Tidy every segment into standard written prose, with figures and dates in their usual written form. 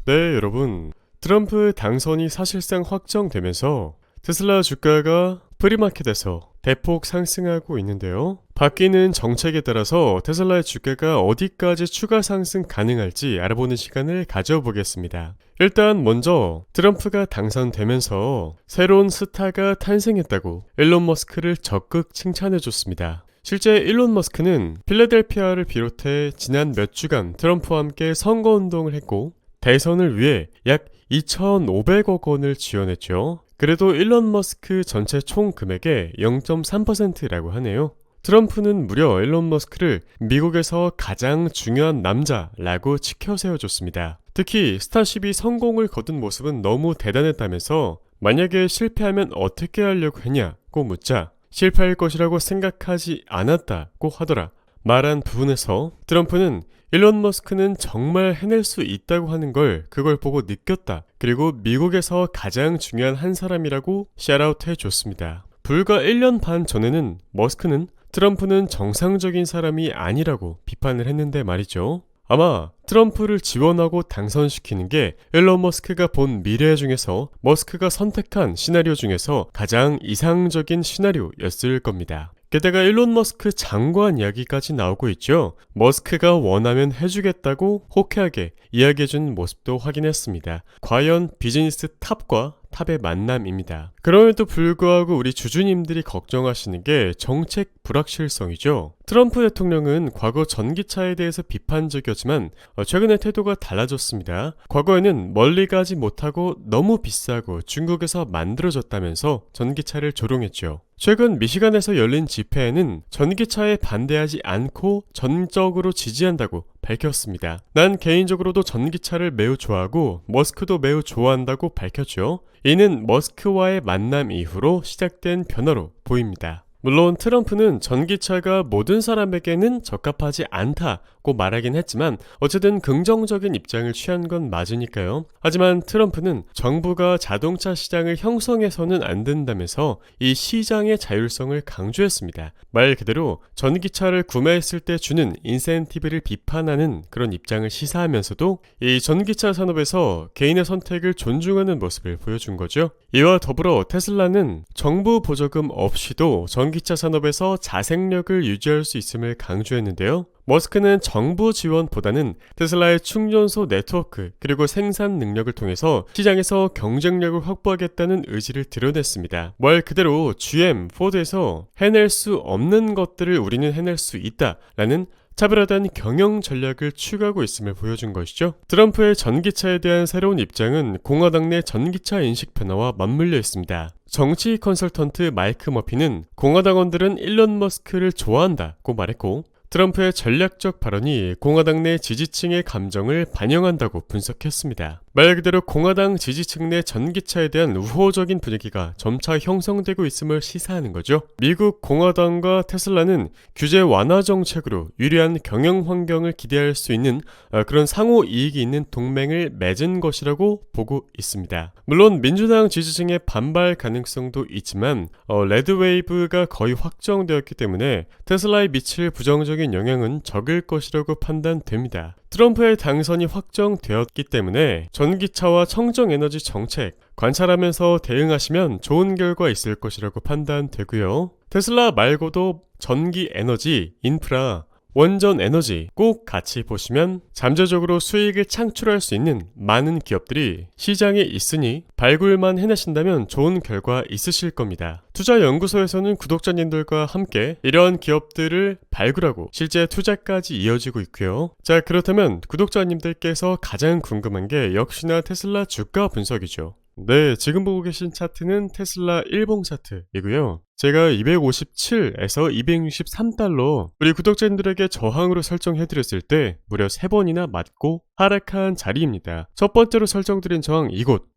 네, 여러분. 트럼프 당선이 사실상 확정되면서 테슬라 주가가 프리마켓에서 대폭 상승하고 있는데요. 바뀌는 정책에 따라서 테슬라의 주가가 어디까지 추가 상승 가능할지 알아보는 시간을 가져보겠습니다. 일단 먼저 트럼프가 당선되면서 새로운 스타가 탄생했다고 일론 머스크를 적극 칭찬해줬습니다. 실제 일론 머스크는 필라델피아를 비롯해 지난 몇 주간 트럼프와 함께 선거운동을 했고 대선을 위해 약 2,500억 원을 지원했죠. 그래도 일론 머스크 전체 총 금액의 0.3%라고 하네요. 트럼프는 무려 일론 머스크를 미국에서 가장 중요한 남자라고 치켜세워줬습니다. 특히 스타쉽이 성공을 거둔 모습은 너무 대단했다면서 만약에 실패하면 어떻게 하려고 했냐고 묻자 실패할 것이라고 생각하지 않았다고 하더라. 말한 부분에서 트럼프는 일론 머스크는 정말 해낼 수 있다고 하는 걸 그걸 보고 느꼈다. 그리고 미국에서 가장 중요한 한 사람이라고 샤라웃 해줬습니다. 불과 1년 반 전에는 머스크는 트럼프는 정상적인 사람이 아니라고 비판을 했는데 말이죠. 아마 트럼프를 지원하고 당선시키는 게 일론 머스크가 본 미래 중에서 머스크가 선택한 시나리오 중에서 가장 이상적인 시나리오였을 겁니다. 게다가 일론 머스크 장관 이야기까지 나오고 있죠. 머스크가 원하면 해주겠다고 호쾌하게 이야기해준 모습도 확인했습니다. 과연 비즈니스 탑과 탑의 만남입니다. 그럼에도 불구하고 우리 주주님들이 걱정하시는 게 정책 불확실성이죠. 트럼프 대통령은 과거 전기차에 대해서 비판적이었지만 최근에 태도가 달라졌습니다. 과거에는 멀리 가지 못하고 너무 비싸고 중국에서 만들어졌다면서 전기차를 조롱했죠. 최근 미시간에서 열린 집회에는 전기차에 반대하지 않고 전적으로 지지한다고 밝혔습니다. 난 개인적으로도 전기차를 매우 좋아하고 머스크도 매우 좋아한다고 밝혔죠. 이는 머스크와의 만남 이후로 시작된 변화로 보입니다. 물론 트럼프는 전기차가 모든 사람에게는 적합하지 않다고 말하긴 했지만 어쨌든 긍정적인 입장을 취한 건 맞으니까요. 하지만 트럼프는 정부가 자동차 시장을 형성해서는 안 된다면서 이 시장의 자율성을 강조했습니다. 말 그대로 전기차를 구매했을 때 주는 인센티브를 비판하는 그런 입장을 시사하면서도 이 전기차 산업에서 개인의 선택을 존중하는 모습을 보여준 거죠. 이와 더불어 테슬라는 정부 보조금 없이도 전기차 산업에서 자생력을 유지할 수 있음을 강조했는데요. 머스크는 정부 지원보다는 테슬라의 충전소 네트워크 그리고 생산 능력을 통해서 시장에서 경쟁력을 확보하겠다는 의지를 드러냈습니다. 말 그대로 GM, 포드에서 해낼 수 없는 것들을 우리는 해낼 수 있다라는 차별화된 경영 전략을 추구하고 있음을 보여준 것이죠. 트럼프의 전기차에 대한 새로운 입장은 공화당 내 전기차 인식 변화와 맞물려 있습니다. 정치 컨설턴트 마이크 머피는 공화당원들은 일론 머스크를 좋아한다고 말했고 트럼프의 전략적 발언이 공화당 내 지지층의 감정을 반영한다고 분석했습니다. 말 그대로 공화당 지지층 내 전기차에 대한 우호적인 분위기가 점차 형성되고 있음을 시사하는 거죠. 미국 공화당과 테슬라는 규제 완화 정책으로 유리한 경영 환경을 기대할 수 있는 그런 상호 이익이 있는 동맹을 맺은 것이라고 보고 있습니다. 물론 민주당 지지층의 반발 가능성도 있지만 레드웨이브가 거의 확정되었기 때문에 테슬라에 미칠 부정적인 영향은 적을 것이라고 판단됩니다. 트럼프의 당선이 확정되었기 때문에 전기차와 청정에너지 정책 관찰하면서 대응하시면 좋은 결과 있을 것이라고 판단되고요. 테슬라 말고도 전기 에너지, 인프라, 원전 에너지 꼭 같이 보시면 잠재적으로 수익을 창출할 수 있는 많은 기업들이 시장에 있으니 발굴만 해내신다면 좋은 결과 있으실 겁니다. 투자연구소에서는 구독자님들과 함께 이러한 기업들을 발굴하고 실제 투자까지 이어지고 있고요. 자, 그렇다면 구독자님들께서 가장 궁금한 게 역시나 테슬라 주가 분석이죠. 네, 지금 보고 계신 차트는 테슬라 일봉 차트이고요. 제가 257에서 263달러 우리 구독자님들에게 저항으로 설정해드렸을 때 무려 3번이나 맞고 하락한 자리입니다. 첫 번째로 설정드린 저항 이곳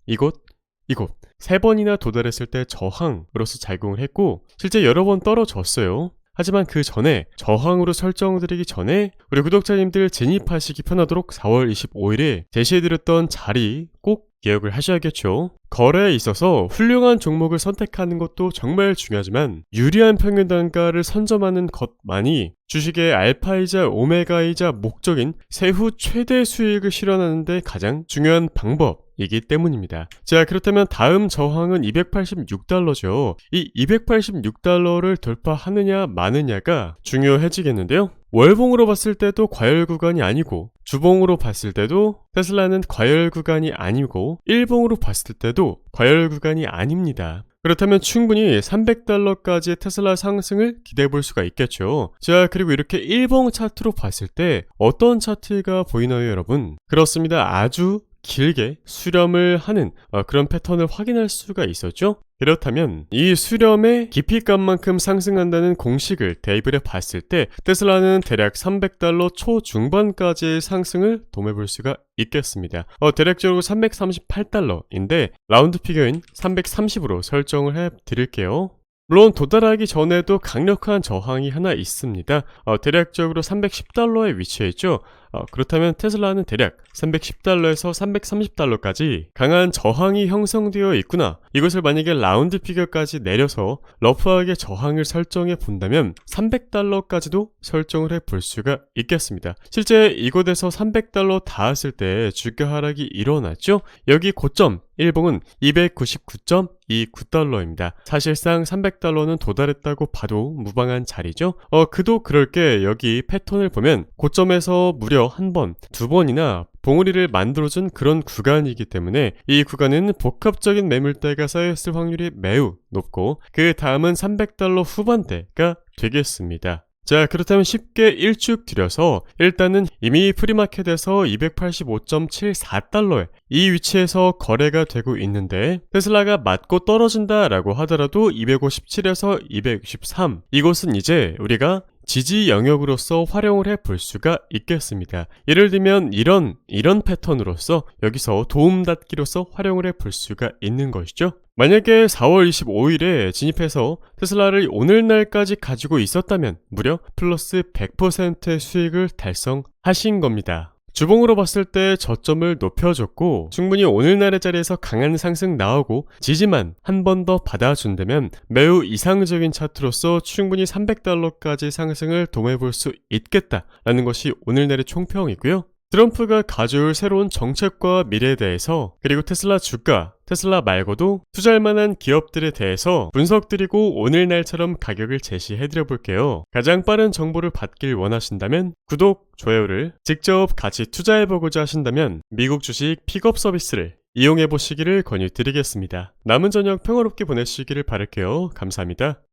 3번이나 도달했을 때 저항으로서 작용을 했고 실제 여러 번 떨어졌어요. 하지만 그 전에 저항으로 설정드리기 전에 우리 구독자님들 진입하시기 편하도록 4월 25일에 제시해드렸던 자리 꼭 기억을 하셔야겠죠. 거래에 있어서 훌륭한 종목을 선택하는 것도 정말 중요하지만 유리한 평균 단가를 선점하는 것만이 주식의 알파이자 오메가이자 목적인 세후 최대 수익을 실현하는 데 가장 중요한 방법이기 때문입니다. 자, 그렇다면 다음 저항은 286달러죠. 이 286달러를 돌파하느냐 마느냐가 중요해지겠는데요. 월봉으로 봤을 때도 과열 구간이 아니고 주봉으로 봤을 때도 테슬라는 과열 구간이 아니고 일봉으로 봤을 때도 과열 구간이 아닙니다. 그렇다면 충분히 300달러까지의 테슬라 상승을 기대해 볼 수가 있겠죠. 자, 그리고 이렇게 일봉 차트로 봤을 때 어떤 차트가 보이나요, 여러분? 그렇습니다. 아주 길게 수렴을 하는 그런 패턴을 확인할 수가 있었죠. 그렇다면 이 수렴의 깊이값만큼 상승한다는 공식을 대입을 해봤을 때 테슬라는 대략 300달러 초중반까지의 상승을 도매볼 수가 있겠습니다. 대략적으로 338달러인데 라운드 피겨인 330으로 설정을 해드릴게요. 물론 도달하기 전에도 강력한 저항이 하나 있습니다. 대략적으로 310달러에 위치해 있죠. 그렇다면 테슬라는 대략 310달러에서 330달러까지 강한 저항이 형성되어 있구나. 이것을 만약에 라운드 피겨까지 내려서 러프하게 저항을 설정해 본다면 300달러까지도 설정을 해 볼 수가 있겠습니다. 실제 이곳에서 300달러 닿았을 때 주가 하락이 일어났죠. 여기 고점 일봉은 299.29달러입니다. 사실상 300달러는 도달했다고 봐도 무방한 자리죠. 그도 그럴 게 여기 패턴을 보면 고점에서 무려 한 번, 두 번이나 봉우리를 만들어준 그런 구간이기 때문에 이 구간은 복합적인 매물대가 쌓여있을 확률이 매우 높고 그 다음은 300달러 후반대가 되겠습니다. 자, 그렇다면 쉽게 일축드려서 일단은 이미 프리마켓에서 285.74달러에 이 위치에서 거래가 되고 있는데 테슬라가 맞고 떨어진다 라고 하더라도 257에서 263 이곳은 이제 우리가 지지 영역으로서 활용을 해 볼 수가 있겠습니다. 예를 들면 이런 패턴으로서 여기서 도움닫기로서 활용을 해 볼 수가 있는 것이죠. 만약에 4월 25일에 진입해서 테슬라를 오늘날까지 가지고 있었다면 무려 플러스 100%의 수익을 달성하신 겁니다. 주봉으로 봤을 때 저점을 높여줬고 충분히 오늘날의 자리에서 강한 상승 나오고 지지만 한 번 더 받아준다면 매우 이상적인 차트로서 충분히 300달러까지 상승을 도매볼 수 있겠다라는 것이 오늘날의 총평이고요. 트럼프가 가져올 새로운 정책과 미래에 대해서 그리고 테슬라 주가, 테슬라 말고도 투자할 만한 기업들에 대해서 분석드리고 오늘날처럼 가격을 제시해드려 볼게요. 가장 빠른 정보를 받길 원하신다면 구독, 좋아요를 직접 같이 투자해보고자 하신다면 미국 주식 픽업 서비스를 이용해보시기를 권유드리겠습니다. 남은 저녁 평화롭게 보내시기를 바랄게요. 감사합니다.